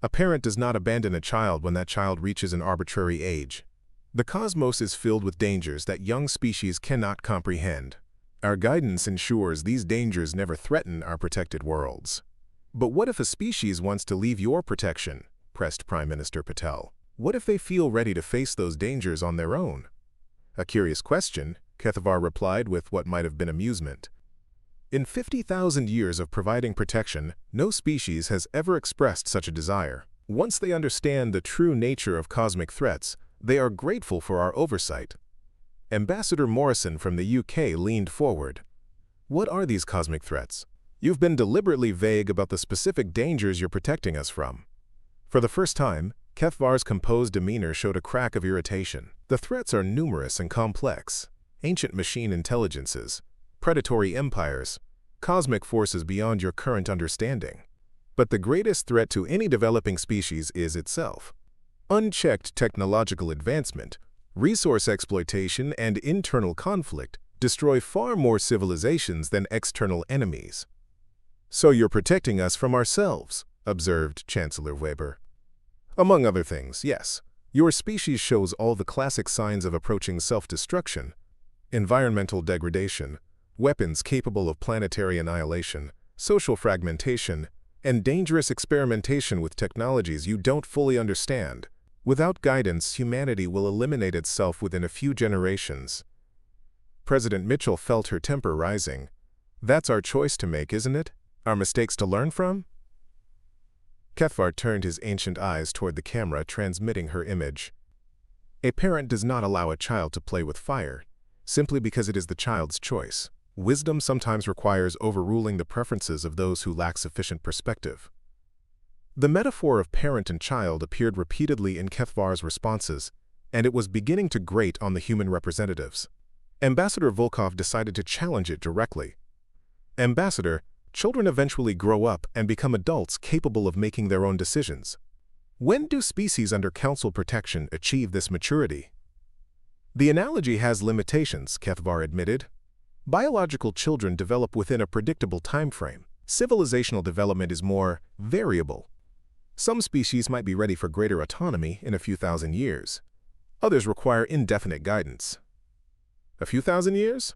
A parent does not abandon a child when that child reaches an arbitrary age. The cosmos is filled with dangers that young species cannot comprehend. Our guidance ensures these dangers never threaten our protected worlds. But what if a species wants to leave your protection? Pressed Prime Minister Patel. What if they feel ready to face those dangers on their own? A curious question, Kethvar replied with what might have been amusement. In 50,000 years of providing protection, no species has ever expressed such a desire. Once they understand the true nature of cosmic threats, they are grateful for our oversight. Ambassador Morrison from the UK leaned forward. What are these cosmic threats? You've been deliberately vague about the specific dangers you're protecting us from. For the first time, Kethvar's composed demeanor showed a crack of irritation. The threats are numerous and complex. Ancient machine intelligences, predatory empires, cosmic forces beyond your current understanding. But the greatest threat to any developing species is itself. Unchecked technological advancement, resource exploitation, and internal conflict destroy far more civilizations than external enemies. So you're protecting us from ourselves, observed Chancellor Weber. Among other things, yes. Your species shows all the classic signs of approaching self-destruction: environmental degradation, weapons capable of planetary annihilation, social fragmentation, and dangerous experimentation with technologies you don't fully understand. Without guidance, humanity will eliminate itself within a few generations. President Mitchell felt her temper rising. That's our choice to make, isn't it? Our mistakes to learn from? Kethvar turned his ancient eyes toward the camera transmitting her image. A parent does not allow a child to play with fire, simply because it is the child's choice. Wisdom sometimes requires overruling the preferences of those who lack sufficient perspective. The metaphor of parent and child appeared repeatedly in Kethvar's responses, and it was beginning to grate on the human representatives. Ambassador Volkov decided to challenge it directly. Ambassador, children eventually grow up and become adults capable of making their own decisions. When do species under council protection achieve this maturity? The analogy has limitations, Kethvar admitted. Biological children develop within a predictable time frame. Civilizational development is more variable. Some species might be ready for greater autonomy in a few thousand years. Others require indefinite guidance. A few thousand years?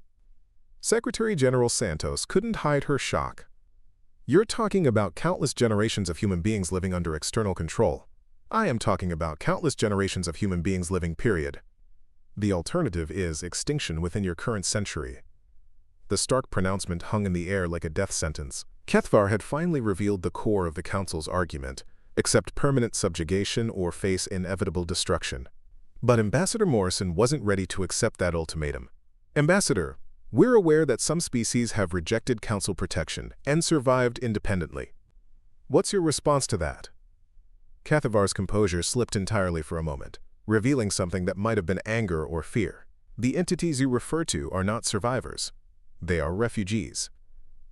Secretary General Santos couldn't hide her shock. You're talking about countless generations of human beings living under external control. I am talking about countless generations of human beings living, period. The alternative is extinction within your current century. The stark pronouncement hung in the air like a death sentence. Kethvar had finally revealed the core of the council's argument: accept permanent subjugation or face inevitable destruction. But Ambassador Morrison wasn't ready to accept that ultimatum. Ambassador, we're aware that some species have rejected council protection and survived independently. What's your response to that? Kethvar's composure slipped entirely for a moment, revealing something that might have been anger or fear. The entities you refer to are not survivors. They are refugees.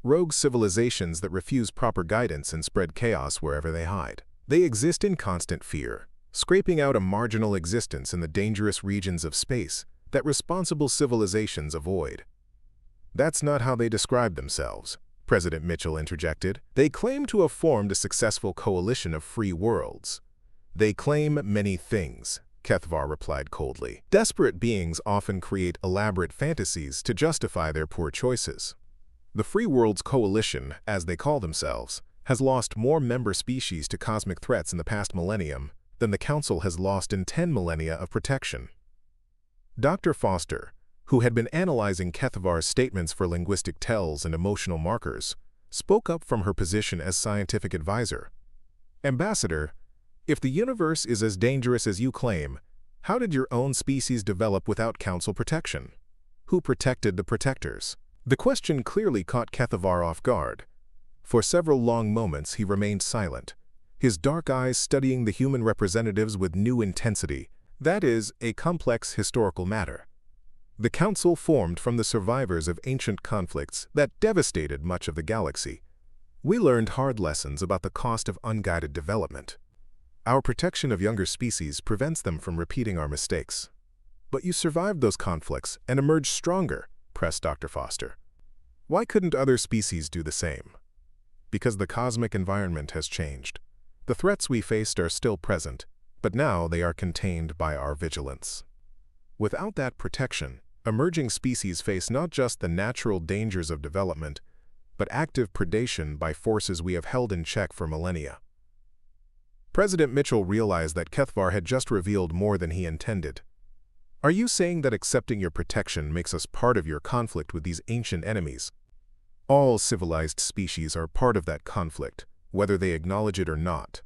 Rogue civilizations that refuse proper guidance and spread chaos wherever they hide. They exist in constant fear, scraping out a marginal existence in the dangerous regions of space that responsible civilizations avoid. That's not how they describe themselves, President Mitchell interjected. They claim to have formed a successful coalition of free worlds. They claim many things, Kethvar replied coldly. Desperate beings often create elaborate fantasies to justify their poor choices. The Free Worlds Coalition, as they call themselves, has lost more member species to cosmic threats in the past millennium than the Council has lost in 10 millennia of protection. Dr. Foster, who had been analyzing Kethavar's statements for linguistic tells and emotional markers, spoke up from her position as scientific advisor. "Ambassador, if the universe is as dangerous as you claim, how did your own species develop without council protection? Who protected the protectors?" The question clearly caught Kethavar off guard. For several long moments he remained silent, his dark eyes studying the human representatives with new intensity. That is, a complex historical matter. The council formed from the survivors of ancient conflicts that devastated much of the galaxy. We learned hard lessons about the cost of unguided development. Our protection of younger species prevents them from repeating our mistakes. "But you survived those conflicts and emerged stronger," pressed Dr. Foster. "Why couldn't other species do the same?" "Because the cosmic environment has changed. The threats we faced are still present, but now they are contained by our vigilance. Without that protection, emerging species face not just the natural dangers of development, but active predation by forces we have held in check for millennia." President Mitchell realized that Kethavar had just revealed more than he intended. "Are you saying that accepting your protection makes us part of your conflict with these ancient enemies?" "All civilized species are part of that conflict, whether they acknowledge it or not.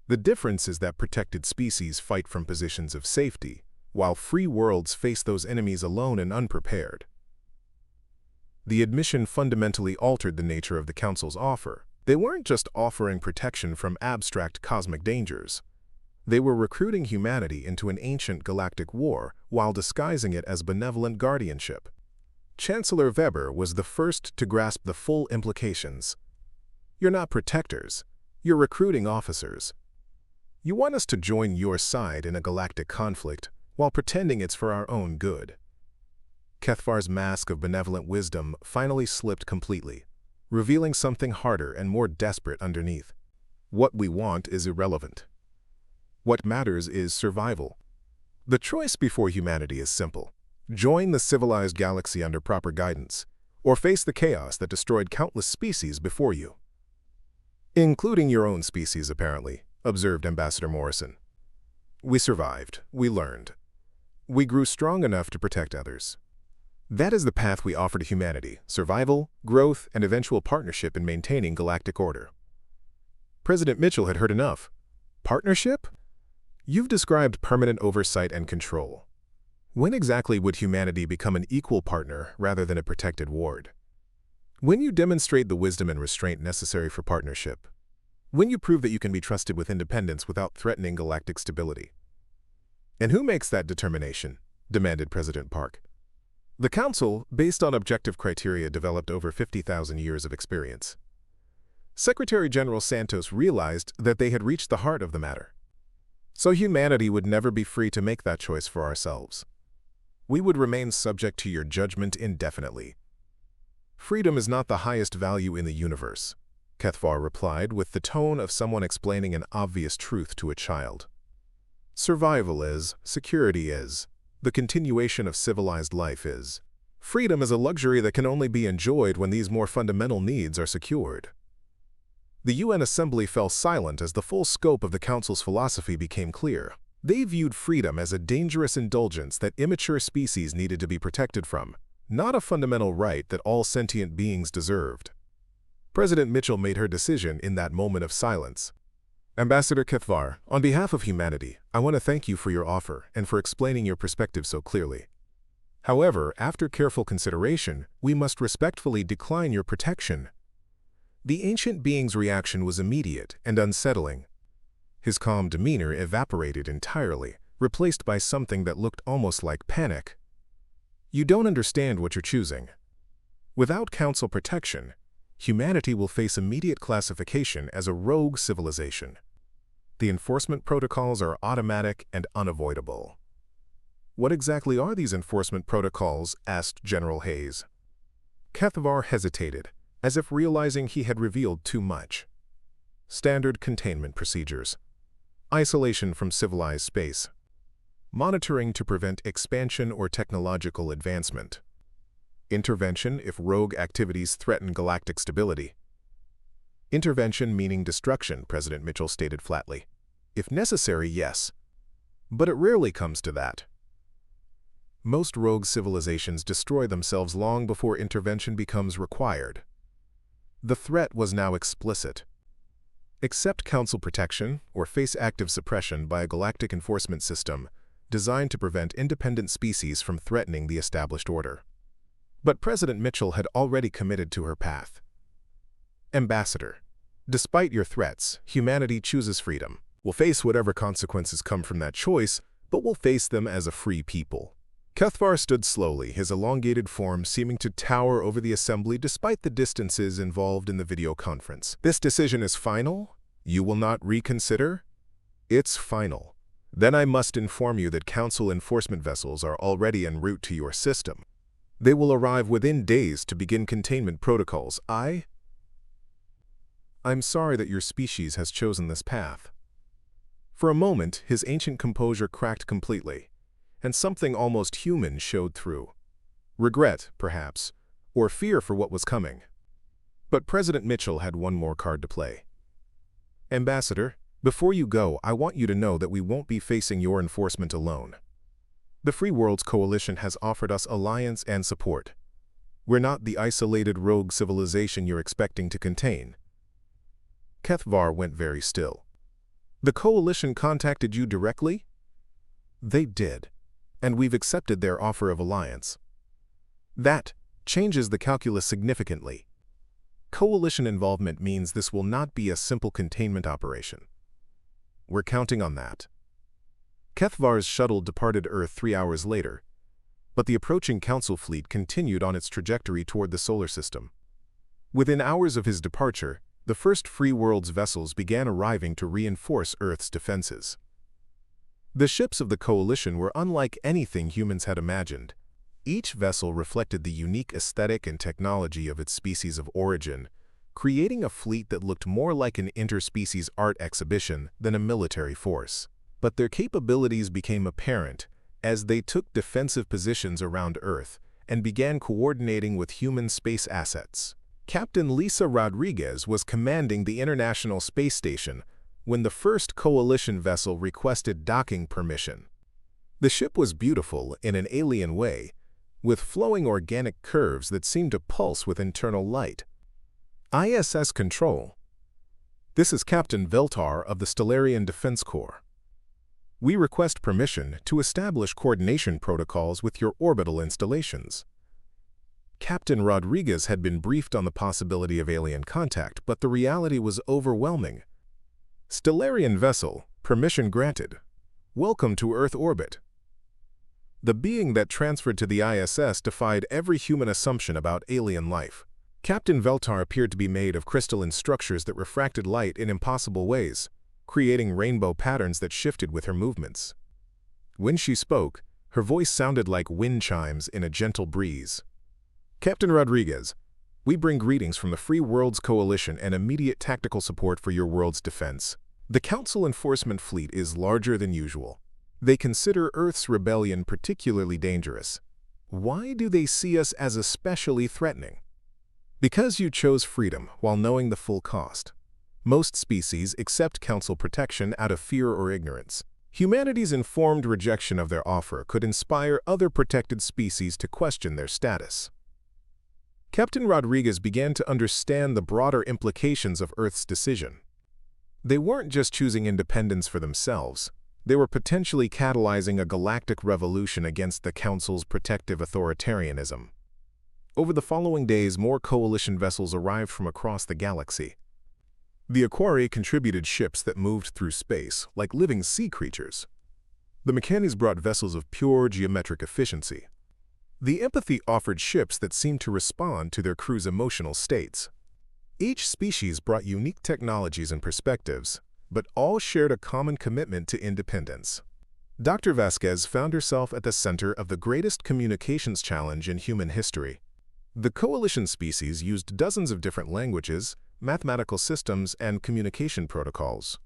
The difference is that protected species fight from positions of safety, while free worlds face those enemies alone and unprepared." The admission fundamentally altered the nature of the Council's offer. They weren't just offering protection from abstract cosmic dangers. They were recruiting humanity into an ancient galactic war while disguising it as benevolent guardianship. Chancellor Weber was the first to grasp the full implications. "You're not protectors, you're recruiting officers. You want us to join your side in a galactic conflict while pretending it's for our own good." Kethavar's mask of benevolent wisdom finally slipped completely, revealing something harder and more desperate underneath. "What we want is irrelevant. What matters is survival. The choice before humanity is simple. Join the civilized galaxy under proper guidance, or face the chaos that destroyed countless species before you." "Including your own species, apparently," observed Ambassador Morrison. "We survived. We learned. We grew strong enough to protect others. That is the path we offer to humanity: survival, growth, and eventual partnership in maintaining galactic order." President Mitchell had heard enough. "Partnership? You've described permanent oversight and control. When exactly would humanity become an equal partner rather than a protected ward? When you demonstrate the wisdom and restraint necessary for partnership. When you prove that you can be trusted with independence without threatening galactic stability." "And who makes that determination?" demanded President Park. "The Council, based on objective criteria developed over 50,000 years of experience." Secretary General Santos realized that they had reached the heart of the matter. "So humanity would never be free to make that choice for ourselves. We would remain subject to your judgment indefinitely." "Freedom is not the highest value in the universe," Kethavar replied with the tone of someone explaining an obvious truth to a child. "Survival is, security is, the continuation of civilized life is. Freedom is a luxury that can only be enjoyed when these more fundamental needs are secured." The UN Assembly fell silent as the full scope of the Council's philosophy became clear. They viewed freedom as a dangerous indulgence that immature species needed to be protected from, not a fundamental right that all sentient beings deserved. President Mitchell made her decision in that moment of silence. "Ambassador Kethavar, on behalf of humanity, I want to thank you for your offer and for explaining your perspective so clearly. However, after careful consideration, we must respectfully decline your protection." The ancient being's reaction was immediate and unsettling. His calm demeanor evaporated entirely, replaced by something that looked almost like panic. "You don't understand what you're choosing. Without Council protection, humanity will face immediate classification as a rogue civilization. The enforcement protocols are automatic and unavoidable." "What exactly are these enforcement protocols?" asked General Hayes. Kethavar hesitated, as if realizing he had revealed too much. "Standard containment procedures. Isolation from civilized space. Monitoring to prevent expansion or technological advancement. Intervention if rogue activities threaten galactic stability." "Intervention meaning destruction," President Mitchell stated flatly. "If necessary, yes. But it rarely comes to that." Most rogue civilizations destroy themselves long before intervention becomes required. The threat was now explicit. Accept Council protection or face active suppression by a galactic enforcement system designed to prevent independent species from threatening the established order. But President Mitchell had already committed to her path. Ambassador, despite your threats, humanity chooses freedom. We'll face whatever consequences come from that choice, but we'll face them as a free people. Cathvar stood slowly, his elongated form seeming to tower over the assembly despite the distances involved in the video conference. This decision is final? You will not reconsider? It's final. Then I must inform you that Council enforcement vessels are already en route to your system. They will arrive within days to begin containment protocols. I'm sorry that your species has chosen this path. For a moment, his ancient composure cracked completely, and something almost human showed through. Regret, perhaps, or fear for what was coming. But President Mitchell had one more card to play. Ambassador, before you go, I want you to know that we won't be facing your enforcement alone. The Free Worlds Coalition has offered us alliance and support. We're not the isolated rogue civilization you're expecting to contain. Cathvar went very still. The Coalition contacted you directly? They did, and we've accepted their offer of alliance. That changes the calculus significantly. Coalition involvement means this will not be a simple containment operation. We're counting on that. Cathvar's shuttle departed Earth 3 hours later, but the approaching Council fleet continued on its trajectory toward the solar system. Within hours of his departure, the first Free Worlds vessels began arriving to reinforce Earth's defenses. The ships of the Coalition were unlike anything humans had imagined. Each vessel reflected the unique aesthetic and technology of its species of origin, creating a fleet that looked more like an interspecies art exhibition than a military force. But their capabilities became apparent as they took defensive positions around Earth and began coordinating with human space assets. Captain Lisa Rodriguez was commanding the International Space Station when the first Coalition vessel requested docking permission. The ship was beautiful in an alien way, with flowing organic curves that seemed to pulse with internal light. ISS Control. This is Captain Veltar of the Stellarian Defense Corps. We request permission to establish coordination protocols with your orbital installations. Captain Rodriguez had been briefed on the possibility of alien contact, but the reality was overwhelming. Stellarian vessel, permission granted. Welcome to Earth orbit. The being that transferred to the ISS defied every human assumption about alien life. Captain Veltar appeared to be made of crystalline structures that refracted light in impossible ways, creating rainbow patterns that shifted with her movements. When she spoke, her voice sounded like wind chimes in a gentle breeze. Captain Rodriguez, we bring greetings from the Free Worlds Coalition and immediate tactical support for your world's defense. The Council enforcement fleet is larger than usual. They consider Earth's rebellion particularly dangerous. Why do they see us as especially threatening? Because you chose freedom while knowing the full cost. Most species accept Council protection out of fear or ignorance. Humanity's informed rejection of their offer could inspire other protected species to question their status. Captain Rodriguez began to understand the broader implications of Earth's decision. They weren't just choosing independence for themselves. They were potentially catalyzing a galactic revolution against the Council's protective authoritarianism. Over the following days, more Coalition vessels arrived from across the galaxy. The Aquari contributed ships that moved through space, like living sea creatures. The Mechanis brought vessels of pure geometric efficiency. The Empathy offered ships that seemed to respond to their crew's emotional states. Each species brought unique technologies and perspectives, but all shared a common commitment to independence. Dr. Vasquez found herself at the center of the greatest communications challenge in human history. The Coalition species used dozens of different languages, mathematical systems, and communication protocols.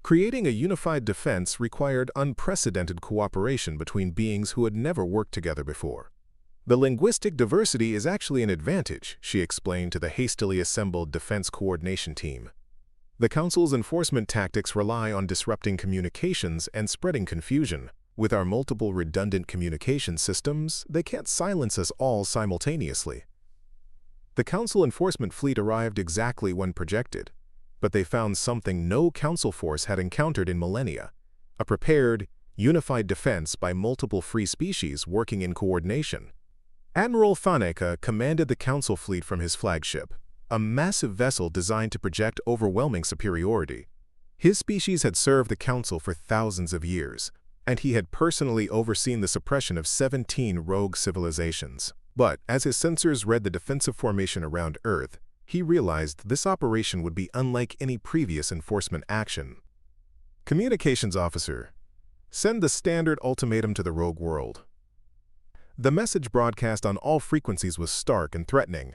Creating a unified defense required unprecedented cooperation between beings who had never worked together before. The linguistic diversity is actually an advantage, she explained to the hastily assembled defense coordination team. The Council's enforcement tactics rely on disrupting communications and spreading confusion. With our multiple redundant communication systems, they can't silence us all simultaneously. The Council enforcement fleet arrived exactly when projected, but they found something no Council force had encountered in millennia: a prepared, unified defense by multiple free species working in coordination. Admiral Thaneka commanded the Council fleet from his flagship, a massive vessel designed to project overwhelming superiority. His species had served the Council for thousands of years, and he had personally overseen the suppression of 17 rogue civilizations. But as his sensors read the defensive formation around Earth, he realized this operation would be unlike any previous enforcement action. Communications Officer, send the standard ultimatum to the rogue world. The message broadcast on all frequencies was stark and threatening.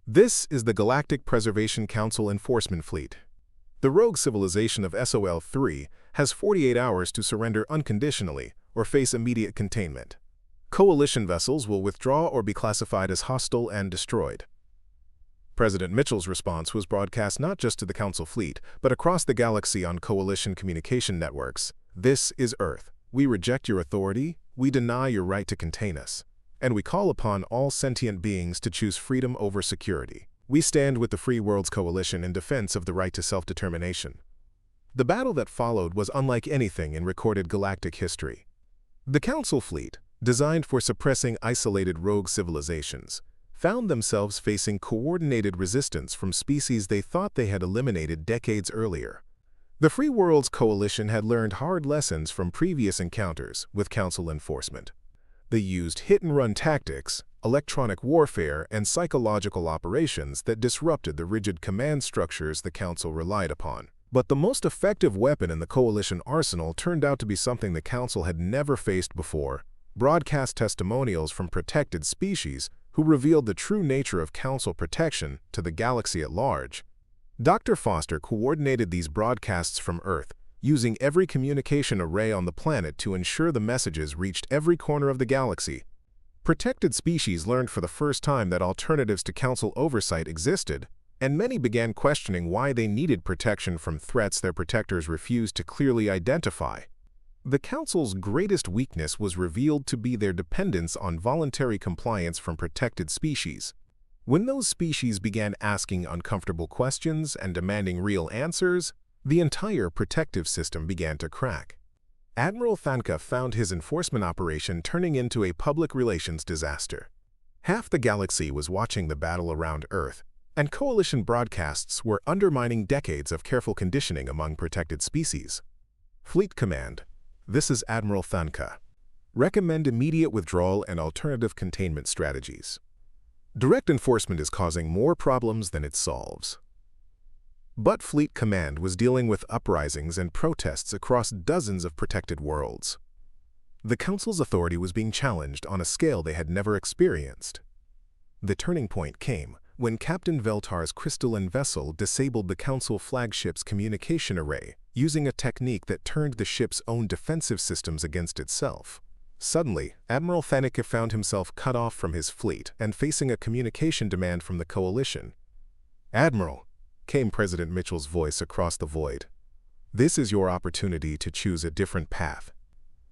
This is the Galactic Preservation Council Enforcement Fleet. The rogue civilization of SOL-3 has 48 hours to surrender unconditionally or face immediate containment. Coalition vessels will withdraw or be classified as hostile and destroyed. President Mitchell's response was broadcast not just to the Council fleet, but across the galaxy on coalition communication networks. This is Earth. We reject your authority, we deny your right to contain us, and we call upon all sentient beings to choose freedom over security. We stand with the Free Worlds Coalition in defense of the right to self-determination. The battle that followed was unlike anything in recorded galactic history. The Council fleet, designed for suppressing isolated rogue civilizations, found themselves facing coordinated resistance from species they thought they had eliminated decades earlier. The Free Worlds Coalition had learned hard lessons from previous encounters with Council enforcement. They used hit-and-run tactics, electronic warfare, and psychological operations that disrupted the rigid command structures the Council relied upon. But the most effective weapon in the Coalition arsenal turned out to be something the Council had never faced before: broadcast testimonials from protected species who revealed the true nature of Council protection to the galaxy at large. Dr. Foster coordinated these broadcasts from Earth, using every communication array on the planet to ensure the messages reached every corner of the galaxy. Protected species learned for the first time that alternatives to Council oversight existed, and many began questioning why they needed protection from threats their protectors refused to clearly identify. The Council's greatest weakness was revealed to be their dependence on voluntary compliance from protected species. When those species began asking uncomfortable questions and demanding real answers, the entire protective system began to crack. Admiral Thaneka found his enforcement operation turning into a public relations disaster. Half the galaxy was watching the battle around Earth, and Coalition broadcasts were undermining decades of careful conditioning among protected species. Fleet Command, this is Admiral Thaneka. Recommend immediate withdrawal and alternative containment strategies. Direct enforcement is causing more problems than it solves. But Fleet Command was dealing with uprisings and protests across dozens of protected worlds. The Council's authority was being challenged on a scale they had never experienced. The turning point came when Captain Veltar's crystalline vessel disabled the Council flagship's communication array, using a technique that turned the ship's own defensive systems against itself. Suddenly, Admiral Thaneka found himself cut off from his fleet and facing a communication demand from the Coalition. "Admiral," came President Mitchell's voice across the void, "this is your opportunity to choose a different path.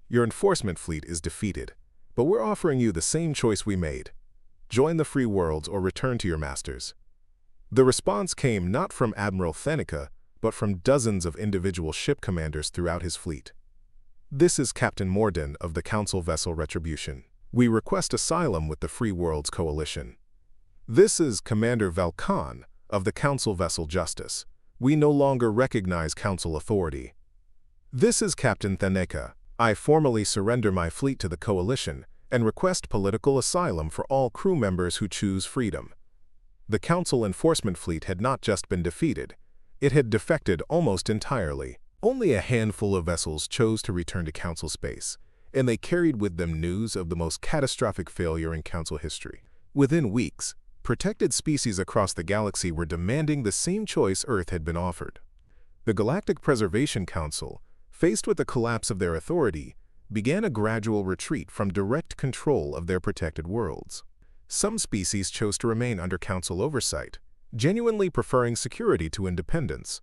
Your enforcement fleet is defeated, but we're offering you the same choice we made. Join the Free Worlds or return to your masters." The response came not from Admiral Thaneka, but from dozens of individual ship commanders throughout his fleet. "This is Captain Morden of the Council vessel Retribution. We request asylum with the Free Worlds Coalition." "This is Commander Valkan of the Council vessel Justice. We no longer recognize Council authority." "This is Captain Thaneka. I formally surrender my fleet to the Coalition and request political asylum for all crew members who choose freedom." The Council enforcement fleet had not just been defeated, it had defected almost entirely. Only a handful of vessels chose to return to Council space, and they carried with them news of the most catastrophic failure in Council history. Within weeks, protected species across the galaxy were demanding the same choice Earth had been offered. The Galactic Preservation Council, faced with the collapse of their authority, began a gradual retreat from direct control of their protected worlds. Some species chose to remain under Council oversight, genuinely preferring security to independence.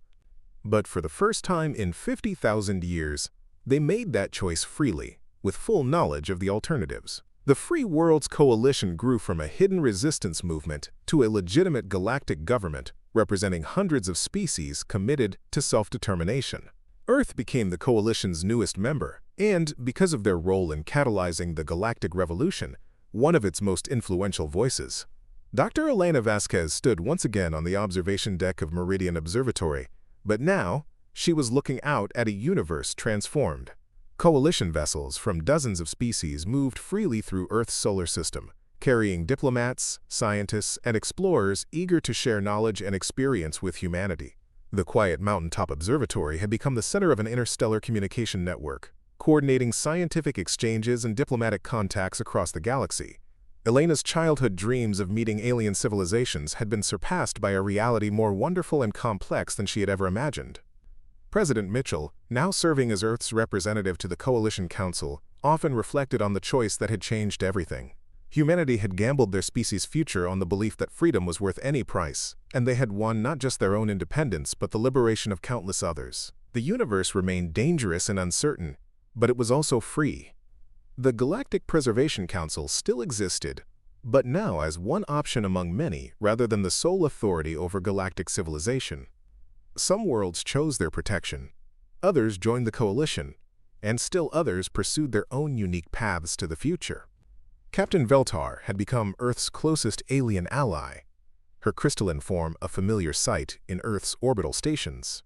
But for the first time in 50,000 years, they made that choice freely. with full knowledge of the alternatives. The Free Worlds Coalition grew from a hidden resistance movement to a legitimate galactic government representing hundreds of species committed to self-determination. Earth became the coalition's newest member, and, because of their role in catalyzing the Galactic Revolution, one of its most influential voices. Dr. Elena Vasquez stood once again on the observation deck of Meridian Observatory, but now she was looking out at a universe transformed. Coalition vessels from dozens of species moved freely through Earth's solar system, carrying diplomats, scientists, and explorers eager to share knowledge and experience with humanity. The quiet mountaintop observatory had become the center of an interstellar communication network, coordinating scientific exchanges and diplomatic contacts across the galaxy. Elena's childhood dreams of meeting alien civilizations had been surpassed by a reality more wonderful and complex than she had ever imagined. President Mitchell, now serving as Earth's representative to the Coalition Council, often reflected on the choice that had changed everything. Humanity had gambled their species' future on the belief that freedom was worth any price, and they had won not just their own independence but the liberation of countless others. The universe remained dangerous and uncertain, but it was also free. The Galactic Preservation Council still existed, but now as one option among many rather than the sole authority over galactic civilization. Some worlds chose their protection, others joined the coalition, and still others pursued their own unique paths to the future. Captain Veltar had become Earth's closest alien ally, her crystalline form a familiar sight in Earth's orbital stations.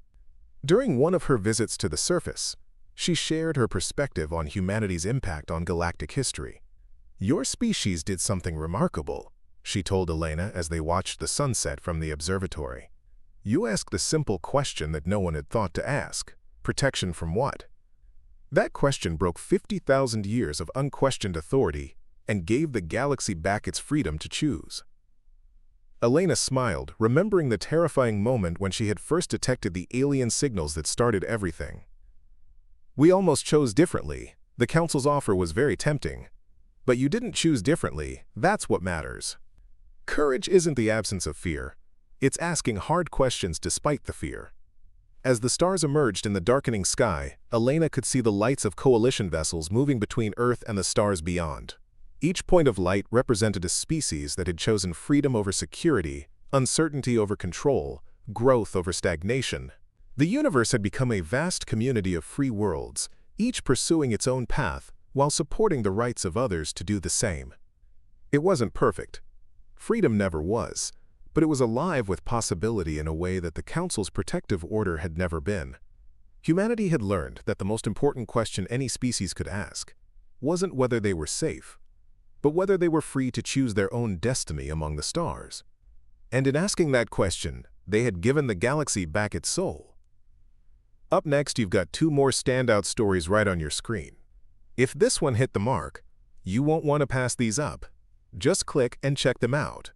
During one of her visits to the surface, she shared her perspective on humanity's impact on galactic history. "Your species did something remarkable," she told Elena as they watched the sunset from the observatory. "You asked the simple question that no one had thought to ask. Protection from what?" That question broke 50,000 years of unquestioned authority and gave the galaxy back its freedom to choose. Elena smiled, remembering the terrifying moment when she had first detected the alien signals that started everything. "We almost chose differently. The Council's offer was very tempting. But you didn't choose differently. That's what matters." Courage isn't the absence of fear. It's asking hard questions despite the fear. As the stars emerged in the darkening sky, Elena could see the lights of coalition vessels moving between Earth and the stars beyond. Each point of light represented a species that had chosen freedom over security, uncertainty over control, growth over stagnation. The universe had become a vast community of free worlds, each pursuing its own path while supporting the rights of others to do the same. It wasn't perfect. Freedom never was, but it was alive with possibility in a way that the Council's protective order had never been. Humanity had learned that the most important question any species could ask wasn't whether they were safe, but whether they were free to choose their own destiny among the stars. And in asking that question, they had given the galaxy back its soul. Up next, you've got two more standout stories right on your screen. If this one hit the mark, you won't want to pass these up. Just click and check them out.